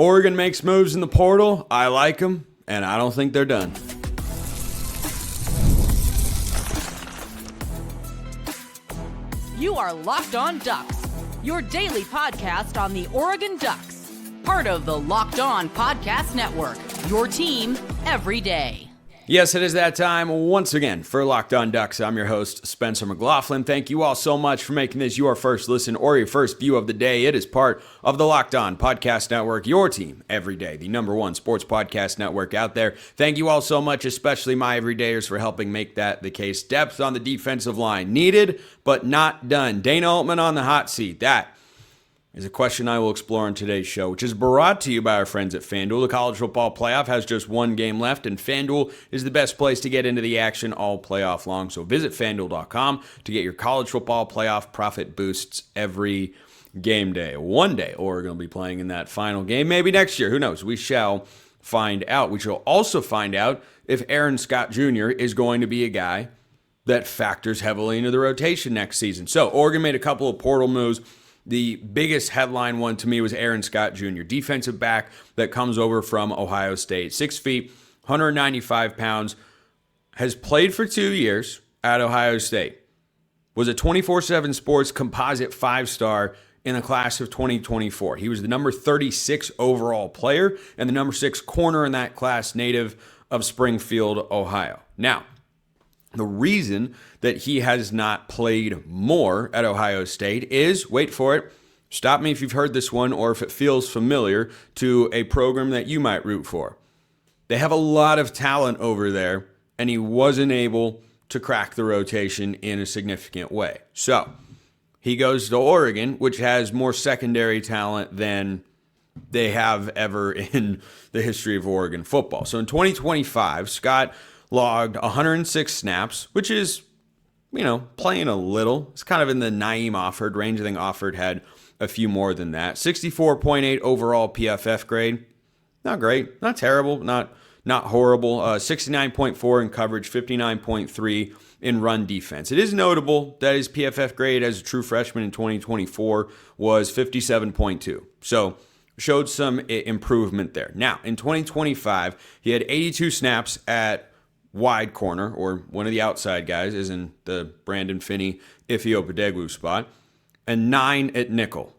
Oregon makes moves in the portal. I like them, and I don't think they're done. You are Locked On Ducks, your daily podcast on the Oregon Ducks. Part of the Locked On Podcast Network, your team every day. Yes, it is that time once again for Locked On Ducks. I'm your host, Spencer McLaughlin. Thank you all so much for making this your first listen or your first view of the day. It is part of the Locked On Podcast Network, your team every day, the number one sports podcast network out there. Thank you all so much, especially my everydayers, for helping make that the case. Depth on the defensive line, needed but not done. Dana Altman on the hot seat. That is a question I will explore on today's show, which is brought to you by our friends at FanDuel. The college football playoff has just one game left, and FanDuel is the best place to get into the action all playoff long. So visit FanDuel.com to get your college football playoff profit boosts every game day. One day, Oregon will be playing in that final game. Maybe next year. Who knows? We shall find out. We shall also find out if Aaron Scott Jr. is going to be a guy that factors heavily into the rotation next season. So Oregon made a couple of portal moves. The biggest headline one to me was Aaron Scott Jr., defensive back that comes over from Ohio State. 6 feet, 195 pounds, has played for 2 years at Ohio State. Was a 24/7 Sports composite 5-star in the class of 2024. He was the number 36 overall player and the number 6 corner in that class, native of Springfield, Ohio. Now, the reason that he has not played more at Ohio State is, wait for it, stop me if you've heard this one or if it feels familiar to a program that you might root for. They have a lot of talent over there, and he wasn't able to crack the rotation in a significant way. So he goes to Oregon, which has more secondary talent than they have ever in the history of Oregon football. So in 2025, Scott logged 106 snaps, which is, playing a little. It's kind of in the Naeem Offord range. I think Offord had a few more than that. 64.8 overall PFF grade. Not great. Not terrible. Not horrible. 69.4 in coverage. 59.3 in run defense. It is notable that his PFF grade as a true freshman in 2024 was 57.2. So showed some improvement there. Now, in 2025, he had 82 snaps at wide corner, or one of the outside guys, is in the Brandon Finney, Ifeopodegwu spot, and 9 at nickel.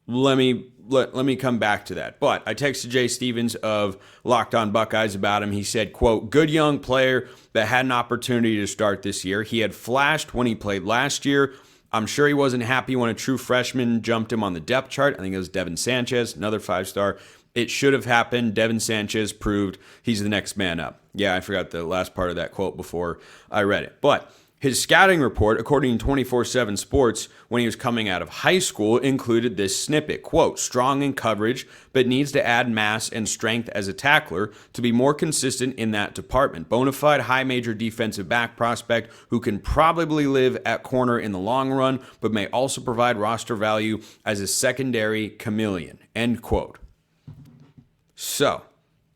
Let me come back to that. But I texted Jay Stevens of Locked On Buckeyes about him. He said, quote, good young player that had an opportunity to start this year. He had flashed when he played last year. I'm sure he wasn't happy when a true freshman jumped him on the depth chart. I think it was Devin Sanchez, another 5-star. It should have happened. Devin Sanchez proved he's the next man up. Yeah, I forgot the last part of that quote before I read it. But his scouting report, according to 24/7 Sports, when he was coming out of high school, included this snippet, quote, strong in coverage, but needs to add mass and strength as a tackler to be more consistent in that department. Bona fide high major defensive back prospect who can probably live at corner in the long run, but may also provide roster value as a secondary chameleon, end quote. So,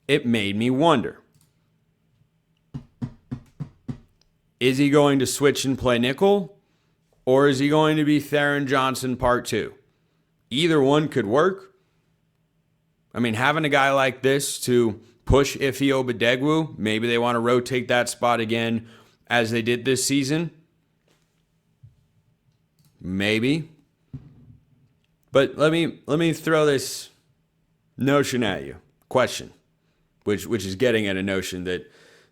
it made me wonder, is he going to switch and play nickel, or is he going to be Theron Johnson Part 2? Either one could work. I mean, having a guy like this to push Ifeopodegwu, maybe they want to rotate that spot again as they did this season. Maybe. But let me throw this notion at you. Question, which is getting at a notion that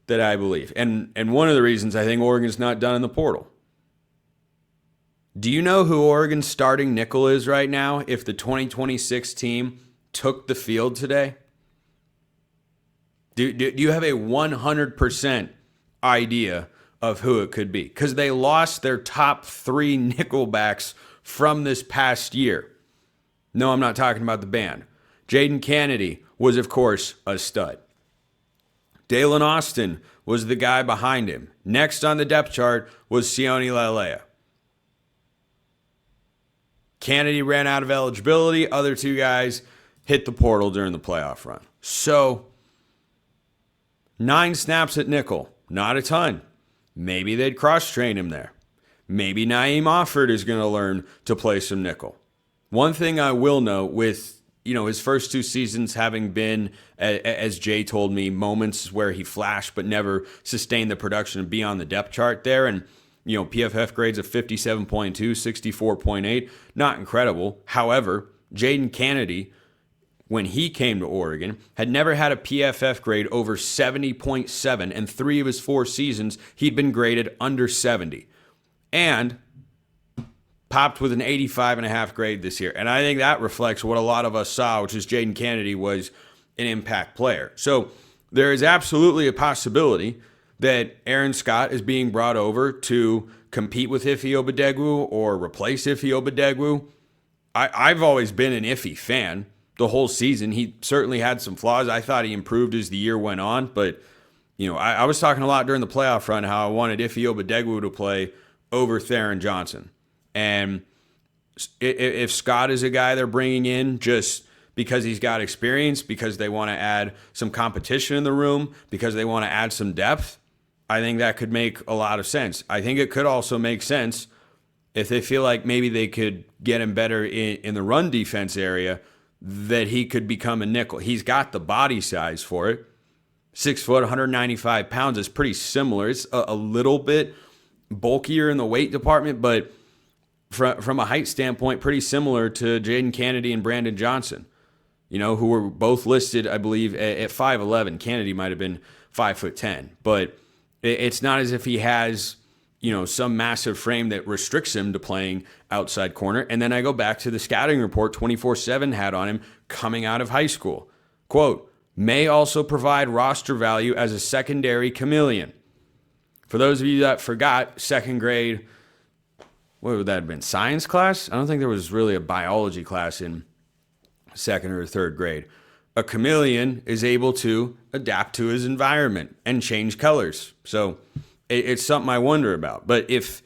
I believe. And one of the reasons I think Oregon's not done in the portal. Do you know who Oregon's starting nickel is right now if the 2026 team took the field today? Do you have a 100% idea of who it could be? Because they lost their top 3 nickelbacks from this past year. No, I'm not talking about the band. Jaden Kennedy was, of course, a stud. Dalen Austin was the guy behind him. Next on the depth chart was Sione Laulea. Kennedy ran out of eligibility. Other 2 guys hit the portal during the playoff run. So, 9 snaps at nickel. Not a ton. Maybe they'd cross-train him there. Maybe Naeem Offord is going to learn to play some nickel. One thing I will note with his first two seasons having been, as Jay told me, moments where he flashed but never sustained the production and be on the depth chart there. And, PFF grades of 57.2, 64.8, not incredible. However, Jaden Kennedy, when he came to Oregon, had never had a PFF grade over 70.7, and 3 of his 4 seasons, he'd been graded under 70. And popped with an 85.5 grade this year. And I think that reflects what a lot of us saw, which is Jaden Kennedy was an impact player. So there is absolutely a possibility that Aaron Scott is being brought over to compete with Ife Obadegwu or replace Ife Obadegwu. I've always been an Ife fan the whole season. He certainly had some flaws. I thought he improved as the year went on, but I was talking a lot during the playoff run how I wanted Ife Obadegwu to play over Theron Johnson. And if Scott is a guy they're bringing in just because he's got experience, because they want to add some competition in the room, because they want to add some depth, I think that could make a lot of sense. I think it could also make sense if they feel like maybe they could get him better in the run defense area, that he could become a nickel. He's got the body size for it. 6 foot, 195 pounds is pretty similar. It's a little bit bulkier in the weight department, but from a height standpoint, pretty similar to Jaden Kennedy and Brandon Johnson, who were both listed, I believe, at 5'11". Kennedy might have been 5'10", but it's not as if he has, some massive frame that restricts him to playing outside corner. And then I go back to the scouting report 24/7 had on him coming out of high school. Quote, may also provide roster value as a secondary chameleon. For those of you that forgot, second grade, what would that have been, science class? I don't think there was really a biology class in second or third grade. A chameleon is able to adapt to his environment and change colors. So it's something I wonder about. But if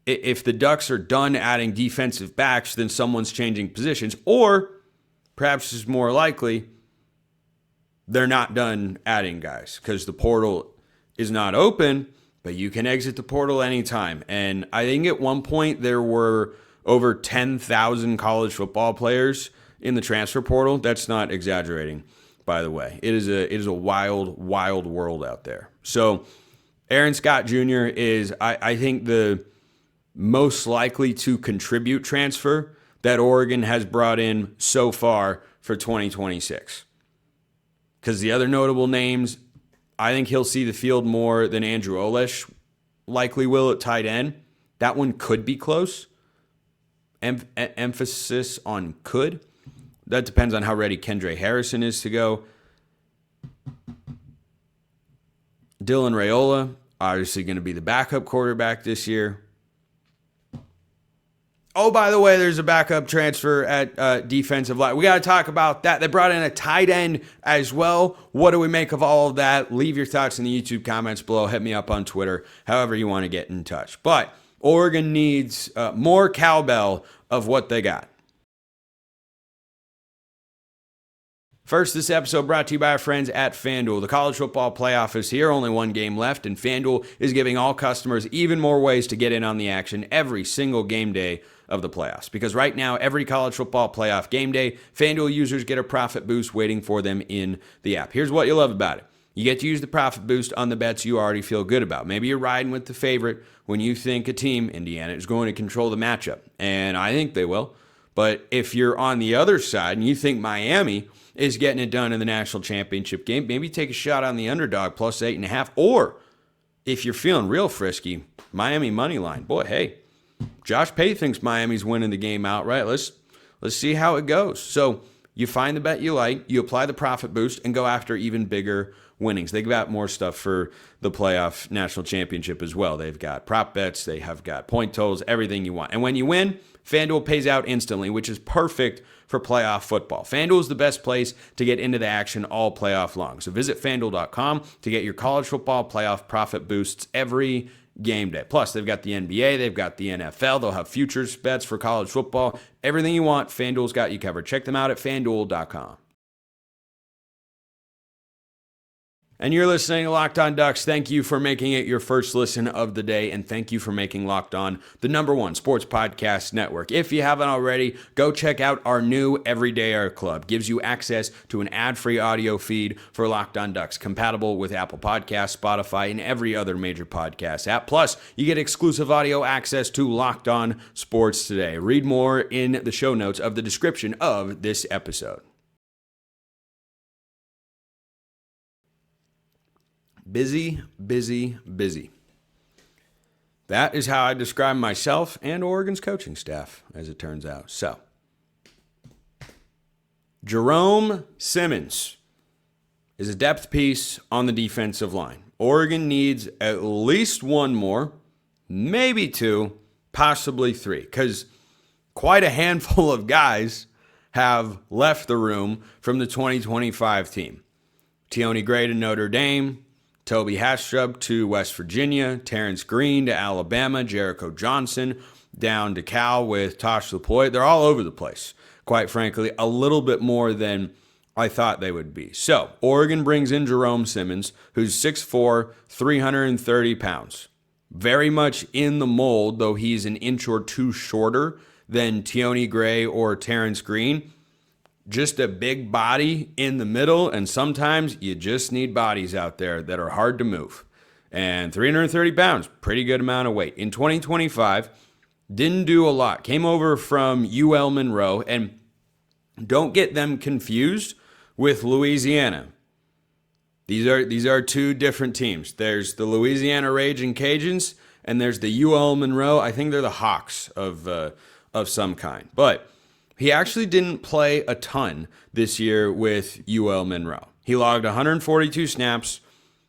the Ducks are done adding defensive backs, then someone's changing positions. Or perhaps it's more likely they're not done adding guys because the portal is not open, but you can exit the portal anytime. And I think at one point there were over 10,000 college football players in the transfer portal. That's not exaggerating, by the way. It is a wild, wild world out there. So Aaron Scott Jr. is, I think, the most likely to contribute transfer that Oregon has brought in so far for 2026. Because the other notable names, I think he'll see the field more than Andrew Olesh likely will at tight end. That one could be close. Emphasis on could. That depends on how ready Kendra Harrison is to go. Dylan Raiola, obviously going to be the backup quarterback this year. Oh, by the way, there's a backup transfer at defensive line. We got to talk about that. They brought in a tight end as well. What do we make of all of that? Leave your thoughts in the YouTube comments below. Hit me up on Twitter, however you want to get in touch. But Oregon needs more cowbell of what they got. First, this episode brought to you by our friends at FanDuel. The college football playoff is here, only one game left, and FanDuel is giving all customers even more ways to get in on the action every single game day of the playoffs. Because right now, every college football playoff game day, FanDuel users get a profit boost waiting for them in the app. Here's what you love about it. You get to use the profit boost on the bets you already feel good about. Maybe you're riding with the favorite when you think a team, Indiana, is going to control the matchup. And I think they will. But if you're on the other side and you think Miami is getting it done in the national championship game, maybe take a shot on the underdog plus 8.5. Or if you're feeling real frisky, Miami money line. Boy, hey, Josh Pate thinks Miami's winning the game outright. Let's see how it goes. So you find the bet you like, you apply the profit boost, and go after even bigger winnings. They've got more stuff for the playoff national championship as well. They've got prop bets, they have got point totals, everything you want. And when you win, FanDuel pays out instantly, which is perfect for playoff football. FanDuel is the best place to get into the action all playoff long. So visit FanDuel.com to get your college football playoff profit boosts every game day. Plus, they've got the NBA, they've got the NFL, they'll have futures bets for college football. Everything you want, FanDuel's got you covered. Check them out at FanDuel.com. And you're listening to Locked On Ducks. Thank you for making it your first listen of the day, and thank you for making Locked On the #1 sports podcast network. If you haven't already, go check out our new Everyday Air Club. Gives you access to an ad-free audio feed for Locked On Ducks, compatible with Apple Podcasts, Spotify, and every other major podcast app. Plus, you get exclusive audio access to Locked On Sports Today. Read more in the show notes of the description of this episode. Busy, busy, busy. That is how I describe myself and Oregon's coaching staff, as it turns out. So, Jerome Simmons is a depth piece on the defensive line. Oregon needs at least one more, maybe two, possibly three, because quite a handful of guys have left the room from the 2025 team. Tioni Gray to Notre Dame, Toby Hastrup to West Virginia, Terrence Green to Alabama, Jericho Johnson down to Cal with Tosh Lupoi. They're all over the place, quite frankly, a little bit more than I thought they would be. So, Oregon brings in Jerome Simmons, who's 6'4", 330 pounds. Very much in the mold, though he's an inch or two shorter than Tioni Gray or Terrence Green. Just a big body in the middle, and sometimes you just need bodies out there that are hard to move. And 330 pounds, pretty good amount of weight. In 2025, didn't do a lot. Came over from UL Monroe, and don't get them confused with Louisiana. These are two different teams. There's the Louisiana Raging Cajuns, and there's the UL Monroe. I think they're the Hawks of some kind. But he actually didn't play a ton this year with UL Monroe. He logged 142 snaps,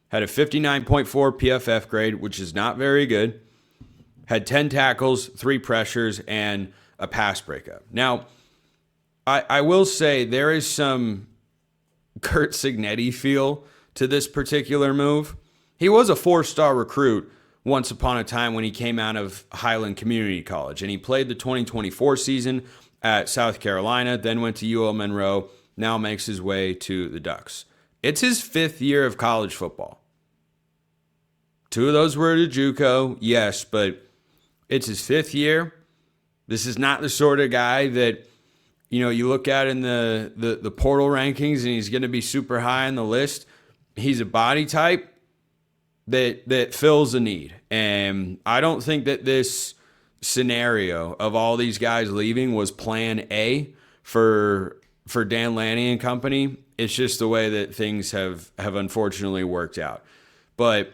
had a 59.4 PFF grade, which is not very good, had 10 tackles, 3 pressures, and a pass breakup. Now, I will say there is some Curt Cignetti feel to this particular move. He was a 4-star recruit once upon a time when he came out of Highland Community College, and he played the 2024 season at South Carolina, then went to UL Monroe, now makes his way to the Ducks. It's his 5th year of college football. 2 of those were at JUCO, yes, but it's his 5th year. This is not the sort of guy that, you look at in the portal rankings and he's going to be super high on the list. He's a body type that fills a need. And I don't think that this scenario of all these guys leaving was plan A for Dan Lanning and company. It's just the way that things have unfortunately worked out. But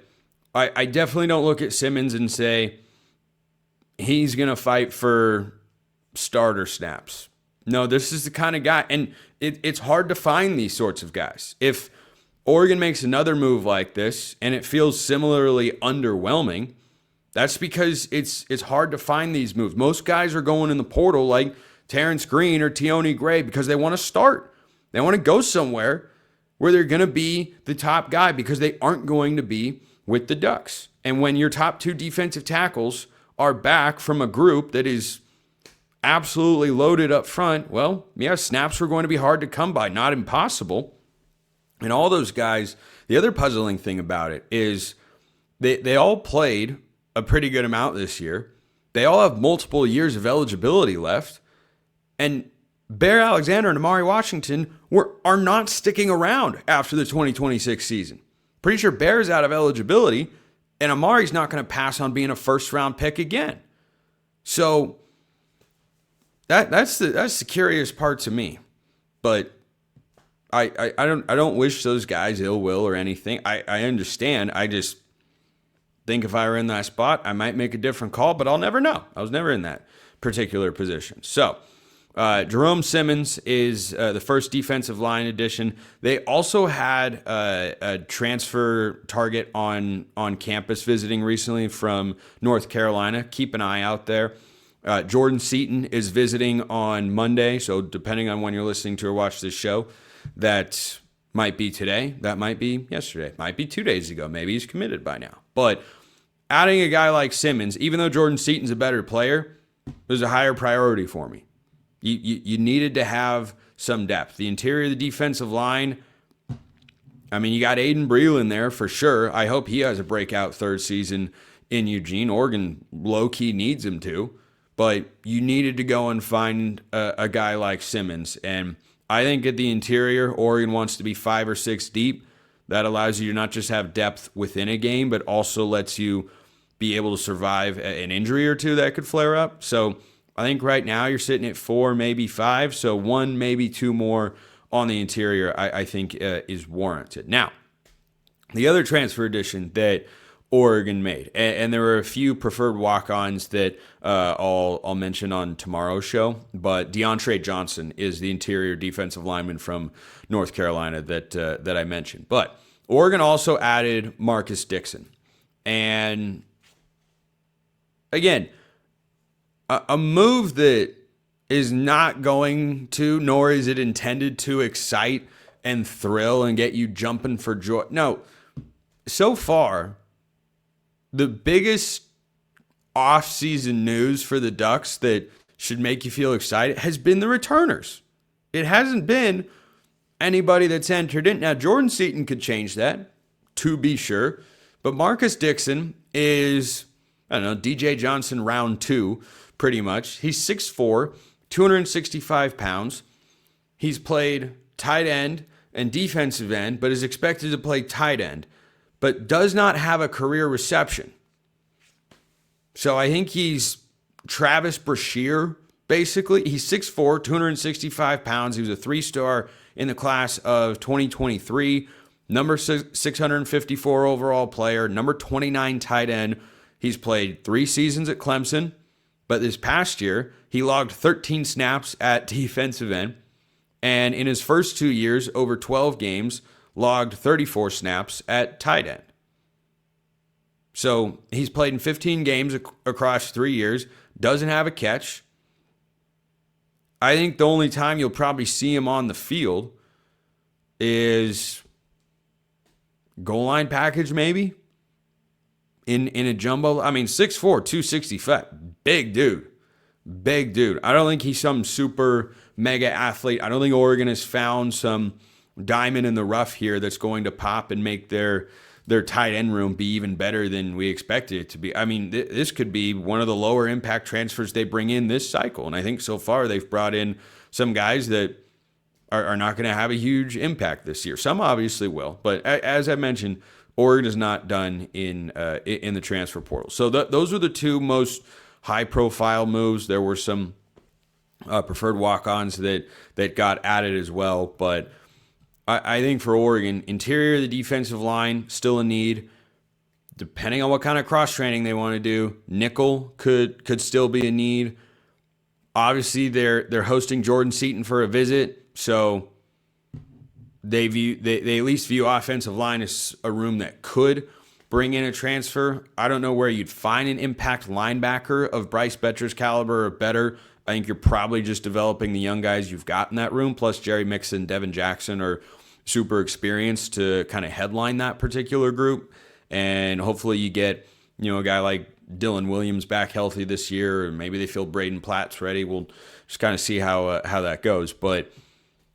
I definitely don't look at Simmons and say he's going to fight for starter snaps. No, this is the kind of guy, and it's hard to find these sorts of guys. If Oregon makes another move like this and it feels similarly underwhelming, that's because it's hard to find these moves. Most guys are going in the portal like Terrence Green or Tioni Gray because they want to start. They want to go somewhere where they're going to be the top guy because they aren't going to be with the Ducks. And when your top 2 defensive tackles are back from a group that is absolutely loaded up front, well, yeah, snaps are going to be hard to come by, not impossible. And all those guys, the other puzzling thing about it is they all played a pretty good amount this year. They all have multiple years of eligibility left. And Bear Alexander and Amari Washington are not sticking around after the 2026 season. Pretty sure Bear's out of eligibility, and Amari's not going to pass on being a first-round pick again. So that's the curious part to me. But I don't wish those guys ill will or anything. I understand. I just think if I were in that spot, I might make a different call, but I'll never know. I was never in that particular position. So Jerome Simmons is the first defensive line addition. They also had a transfer target on campus visiting recently from North Carolina. Keep an eye out there. Jordan Seaton is visiting on Monday, so depending on when you're listening to or watch this show, that might be today, that might be yesterday, might be 2 days ago. Maybe he's committed by now. But adding a guy like Simmons, even though Jordan Seaton's a better player, was a higher priority for me. You needed to have some depth. The interior of the defensive line, I mean, you got Aiden Breland there for sure. I hope he has a breakout third season in Eugene. Oregon low-key needs him to. But you needed to go and find a guy like Simmons. And I think at the interior, Oregon wants to be 5 or 6 deep. That allows you to not just have depth within a game, but also lets you be able to survive an injury or two that could flare up. So I think right now you're sitting at 4, maybe 5. So 1, maybe 2 more on the interior, I think is warranted. Now, the other transfer addition that Oregon made, and there were a few preferred walk-ons that I'll mention on tomorrow's show, but DeAndre Johnson is the interior defensive lineman from North Carolina that I mentioned. But Oregon also added Markus Dixon. And again, a move that is not going to, nor is it intended to excite and thrill and get you jumping for joy. No, so far, the biggest off-season news for the Ducks that should make you feel excited has been the returners. It hasn't been anybody that's entered in. Now, Jordan Seaton could change that, to be sure. But Markus Dixon is, I don't know, DJ Johnson round 2, pretty much. He's 6'4", 265 pounds. He's played tight end and defensive end, but is expected to play tight end, but does not have a career reception. So I think he's Travis Brashear, basically. He's 6'4", 265 pounds. He was a 3-star in the class of 2023, number 654 overall player, number 29 tight end. He's played 3 seasons at Clemson, but this past year, he logged 13 snaps at defensive end, and in his first 2 years, over 12 games, logged 34 snaps at tight end. So he's played in 15 games across 3 years, doesn't have a catch. I think the only time you'll probably see him on the field is goal line package, maybe, in a jumbo. I mean, 6'4", 265, big dude. Big dude. I don't think he's some super mega athlete. I don't think Oregon has found some diamond in the rough here that's going to pop and make their tight end room be even better than we expected it to be. I mean, this could be one of the lower impact transfers they bring in this cycle. And I think so far they've brought in some guys that are not going to have a huge impact this year. Some obviously will. But as I mentioned, Oregon is not done in the transfer portal. So those are the 2 most high-profile moves. There were some preferred walk-ons that got added as well. But I think for Oregon, interior of the defensive line, still a need. Depending on what kind of cross-training they want to do, nickel could still be a need. Obviously, they're hosting Jordan Seaton for a visit, so they at least view offensive line as a room that could bring in a transfer. I don't know where you'd find an impact linebacker of Bryce Betcher's caliber or better. I think you're probably just developing the young guys you've got in that room, plus Jerry Mixon, Devin Jackson are super experienced to kind of headline that particular group. And hopefully you get, a guy like Dylan Williams back healthy this year, or maybe they feel Braden Platt's ready. We'll just kind of see how that goes. But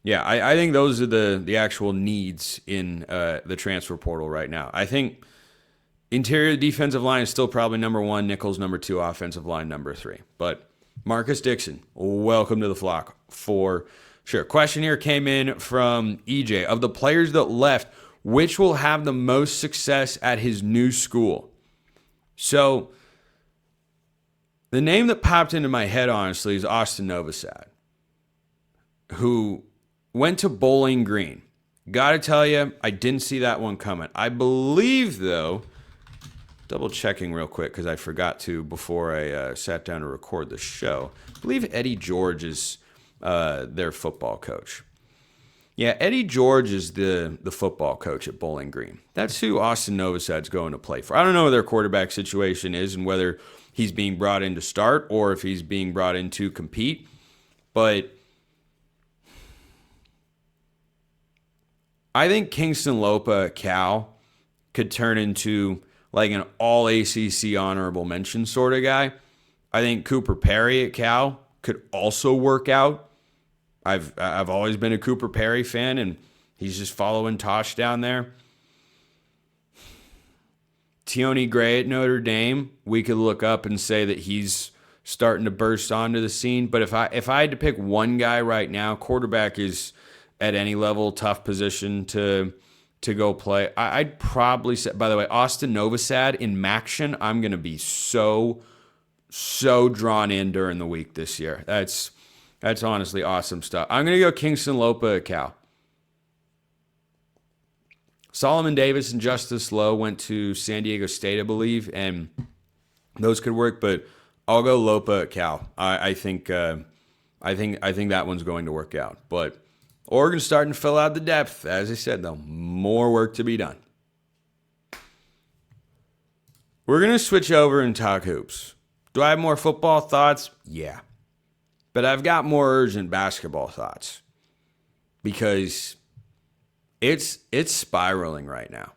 yeah, I think those are the actual needs in the transfer portal right now. I think interior defensive line is still probably number 1, nickel's number 2, offensive line number 3. But Markus Dixon, welcome to the flock for sure. Question here came in from EJ. Of the players that left, which will have the most success at his new school? So the name that popped into my head, honestly, is Austin Novosad, who went to Bowling Green. Got to tell you, I didn't see that one coming. I believe, though, double checking real quick because I forgot to before I sat down to record the show. I believe Eddie George is their football coach. Yeah, Eddie George is the football coach at Bowling Green. That's who Austin Novosad's going to play for. I don't know what their quarterback situation is and whether he's being brought in to start or if he's being brought in to compete. But I think Kingston Lopa at Cal could turn into like an all ACC honorable mention sort of guy. I think Cooper Perry at Cal could also work out. I've always been a Cooper Perry fan, and He's just following Tosh down there. Tioni Gray at Notre Dame, we could look up and say that he's starting to burst onto the scene. But if I had to pick one guy right now, quarterback is at any level tough position to go play. I'd probably say, by the way, Austin Novosad in Maction, I'm going to be so drawn in during the week this year. That's honestly awesome stuff. I'm going to go Kingston Lopa at Cal. Solomon Davis and Justice Lowe went to San Diego State, I believe, and those could work, but I'll go Lopa at Cal. I think that one's going to work out. But Oregon's starting to fill out the depth. As I said, though, more work to be done. We're going to switch over and talk hoops. Do I have more football thoughts? Yeah. But I've got more urgent basketball thoughts because it's spiraling right now.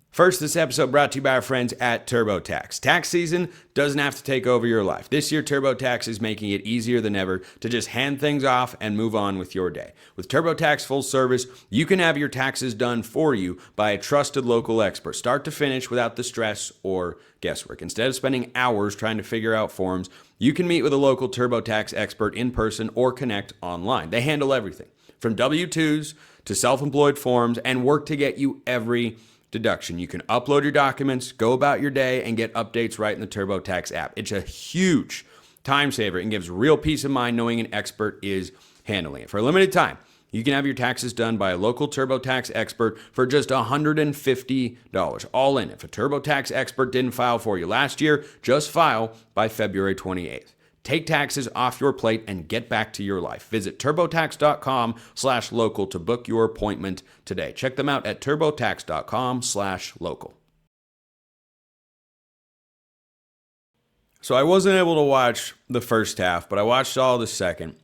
First, this episode brought to you by our friends at TurboTax. Tax season doesn't have to take over your life. This year, TurboTax is making it easier than ever to just hand things off and move on with your day. With TurboTax Full Service, you can have your taxes done for you by a trusted local expert, start to finish without the stress or guesswork. Instead of spending hours trying to figure out forms, you can meet with a local TurboTax expert in person or connect online. They handle everything from W-2s to self-employed forms and work to get you every deduction. You can upload your documents, go about your day, and get updates right in the TurboTax app. It's a huge time saver and gives real peace of mind knowing an expert is handling it. For a limited time, you can have your taxes done by a local TurboTax expert for just $150, all in. If a TurboTax expert didn't file for you last year, just file by February 28th. Take taxes off your plate and get back to your life. Visit TurboTax.com/local to book your appointment today. Check them out at TurboTax.com/local. So I wasn't able to watch the first half, but I watched all the second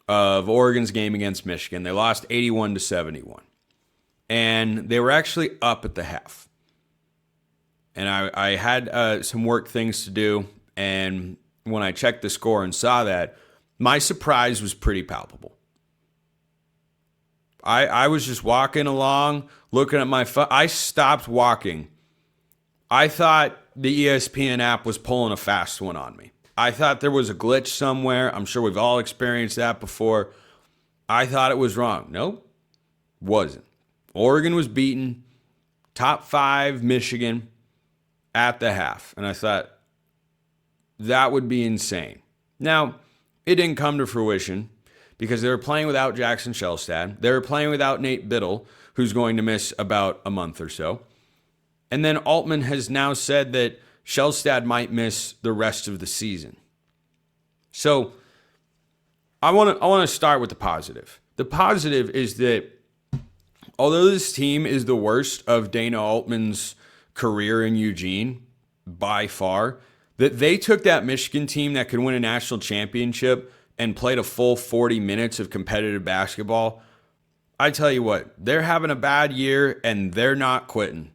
of Oregon's game against Michigan. They lost 81-71. And they were actually up at the half. And I had some work things to do, and when I checked the score and saw that, my surprise was pretty palpable. I was just walking along, looking at my phone. I stopped walking. I thought the ESPN app was pulling a fast one on me. I thought there was a glitch somewhere. I'm sure we've all experienced that before. I thought it was wrong. Nope, wasn't. Oregon was beaten, top 5 Michigan at the half. And I thought, that would be insane. Now, it didn't come to fruition because they were playing without Jackson Shelstad. They were playing without Nate Bittle, who's going to miss about a month or so. And then Altman has now said that Shelstad might miss the rest of the season. So I want to start with the positive. The positive is that although this team is the worst of Dana Altman's career in Eugene by far, that they took that Michigan team that could win a national championship and played a full 40 minutes of competitive basketball. I tell you what, they're having a bad year and they're not quitting.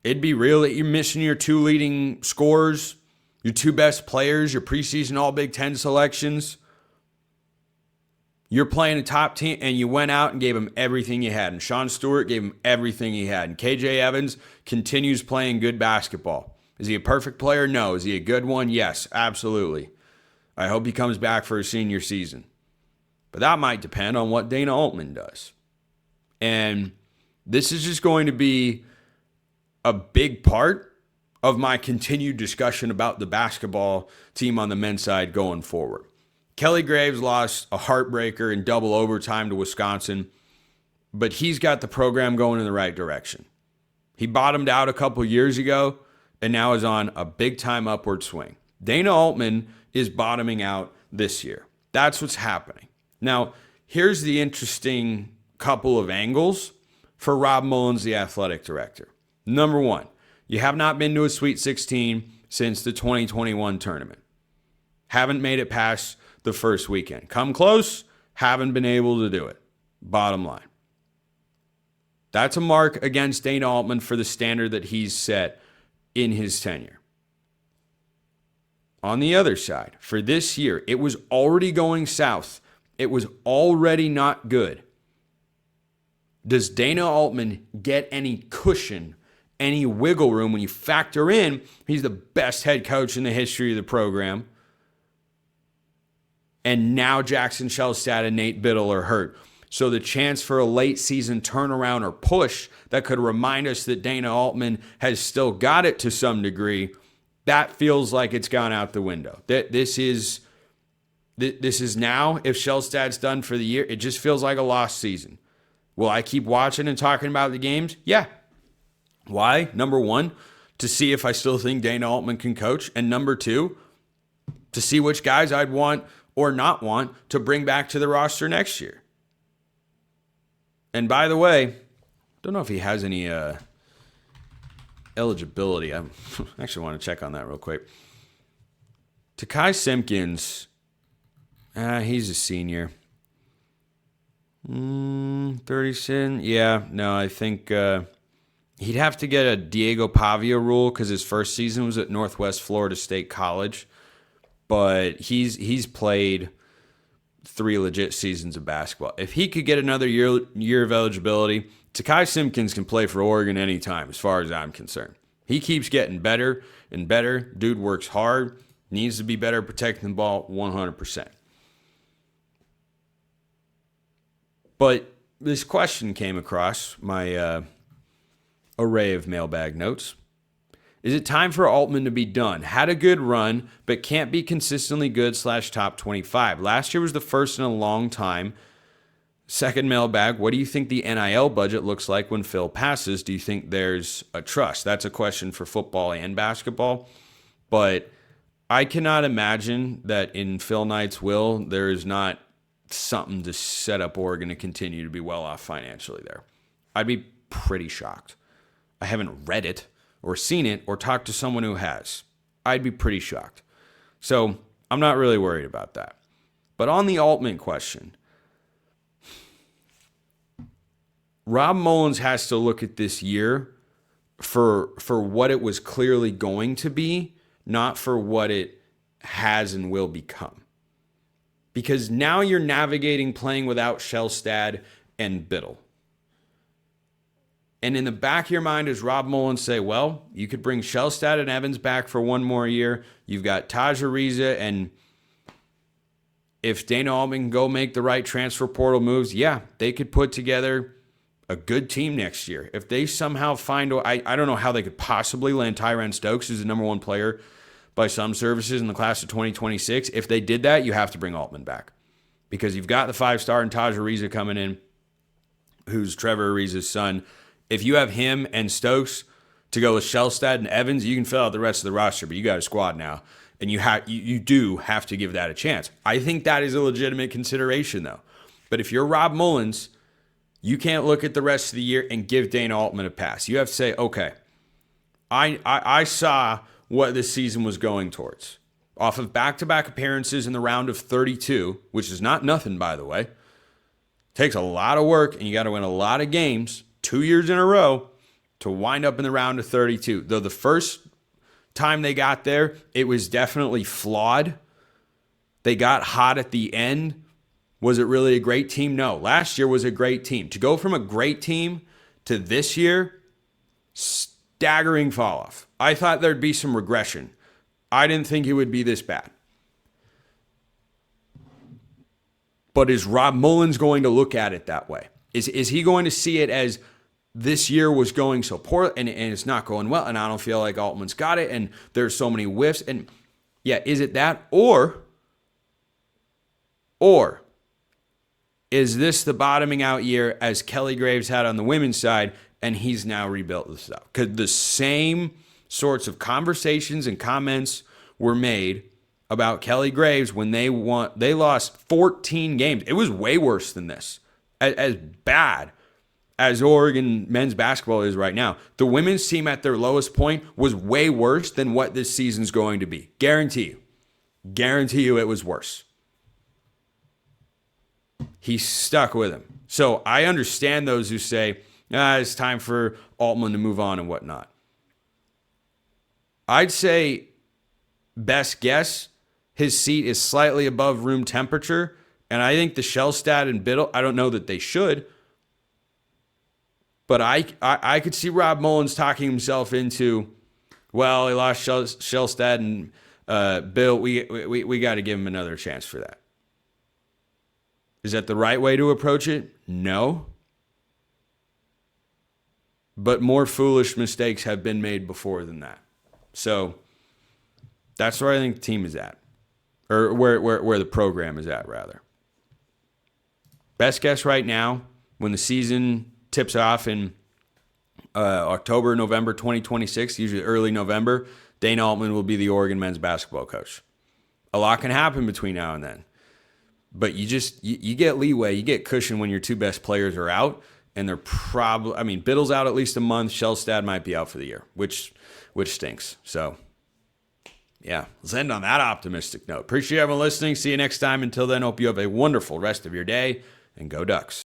It'd be real that you're missing your 2 leading scorers, your 2 best players, your preseason All-Big Ten selections. You're playing a top team and you went out and gave them everything you had. And Sean Stewart gave them everything he had. And KJ Evans continues playing good basketball. Is he a perfect player? No. Is he a good one? Yes, absolutely. I hope he comes back for his senior season. But that might depend on what Dana Altman does. And this is just going to be a big part of my continued discussion about the basketball team on the men's side going forward. Kelly Graves lost a heartbreaker in double overtime to Wisconsin, but he's got the program going in the right direction. He bottomed out a couple years ago and now is on a big-time upward swing. Dana Altman is bottoming out this year. That's what's happening. Now, here's the interesting couple of angles for Rob Mullins, the athletic director. Number one, you have not been to a Sweet 16 since the 2021 tournament. Haven't made it past the first weekend. Come close, haven't been able to do it. Bottom line. That's a mark against Dana Altman for the standard that he's set in his tenure. on the other side, for this year, it was already going south. It was already not good. Does Dana Altman get any cushion, any wiggle room when you factor in he's the best head coach in the history of the program? And now Jackson Shelstad and Nate Bittle are hurt. So the chance for a late season turnaround or push that could remind us that Dana Altman has still got it to some degree, that feels like it's gone out the window. This is now, if Shelstad's done for the year, it just feels like a lost season. Will I keep watching and talking about the games? Yeah. Why? Number one, to see if I still think Dana Altman can coach. And number two, to see which guys I'd want or not want to bring back to the roster next year. And by the way, don't know if he has any eligibility. I actually want to check on that real quick. Takai Simpkins, he's a senior. 37. Yeah, no, I think he'd have to get a Diego Pavia rule because his first season was at Northwest Florida State College. But he's played 3 legit seasons of basketball. If he could get another year of eligibility, Takai Simpkins can play for Oregon anytime, as far as I'm concerned. He keeps getting better and better. Dude works hard, needs to be better protecting the ball 100%. But this question came across my array of mailbag notes. Is it time for Altman to be done? Had a good run, but can't be consistently good / top 25. Last year was the first in a long time. Second mailbag, what do you think the NIL budget looks like when Phil passes? Do you think there's a trust? That's a question for football and basketball. But I cannot imagine that in Phil Knight's will, there is not something to set up Oregon to continue to be well off financially there. I'd be pretty shocked. I haven't read it or seen it or talked to someone who has. I'd be pretty shocked. So I'm not really worried about that. But on the Altman question, Rob Mullins has to look at this year for what it was clearly going to be, not for what it has and will become. Because now you're navigating playing without Shelstad and Bittle. And in the back of your mind, does Rob Mullins say, well, you could bring Shelstad and Evans back for one more year. You've got Taj Ariza, and if Dana Altman can go make the right transfer portal moves, yeah, they could put together a good team next year. If they somehow find, I don't know how they could possibly land Tyron Stokes, who's the number one player by some services in the class of 2026. If they did that, you have to bring Altman back. Because you've got the 5-star and Taj Ariza coming in, who's Trevor Ariza's son. If you have him and Stokes to go with Shelstad and Evans, you can fill out the rest of the roster, but you got a squad now. And you do have to give that a chance. I think that is a legitimate consideration, though. But if you're Rob Mullins, you can't look at the rest of the year and give Dana Altman a pass. You have to say, okay, I saw what this season was going towards. Off of back-to-back appearances in the round of 32, which is not nothing, by the way. Takes a lot of work, and you got to win a lot of games 2 years in a row to wind up in the round of 32. Though the first time they got there, it was definitely flawed. They got hot at the end. Was it really a great team? No. Last year was a great team. To go from a great team to this year, staggering fall off. I thought there'd be some regression. I didn't think it would be this bad. But is Rob Mullins going to look at it that way? Is he going to see it as this year was going so poor and it's not going well, and I don't feel like Altman's got it, and there's so many whiffs, and yeah, is it that? Or is this the bottoming out year as Kelly Graves had on the women's side, and he's now rebuilt this stuff? Because the same sorts of conversations and comments were made about Kelly Graves when they lost 14 games. It was way worse than this. As bad as Oregon men's basketball is right now, the women's team at their lowest point was way worse than what this season's going to be. Guarantee you it was worse. He stuck with him. So I understand those who say, it's time for Altman to move on and whatnot. I'd say best guess, his seat is slightly above room temperature. And I think the Shelstad and Bittle, I don't know that they should, but I could see Rob Mullins talking himself into, well, he lost Shelstad and Bill. We got to give him another chance for that. Is that the right way to approach it? No. But more foolish mistakes have been made before than that. So that's where I think the team is at. Or where the program is at, rather. Best guess right now, when the season tips off in October, November 2026, usually early November, Dana Altman will be the Oregon men's basketball coach. A lot can happen between now and then. But you get leeway, you get cushion when your two best players are out, and they're probably, Biddle's out at least a month, Shelstad might be out for the year, which stinks. So, yeah, let's end on that optimistic note. Appreciate everyone listening. See you next time. Until then, hope you have a wonderful rest of your day, and go Ducks.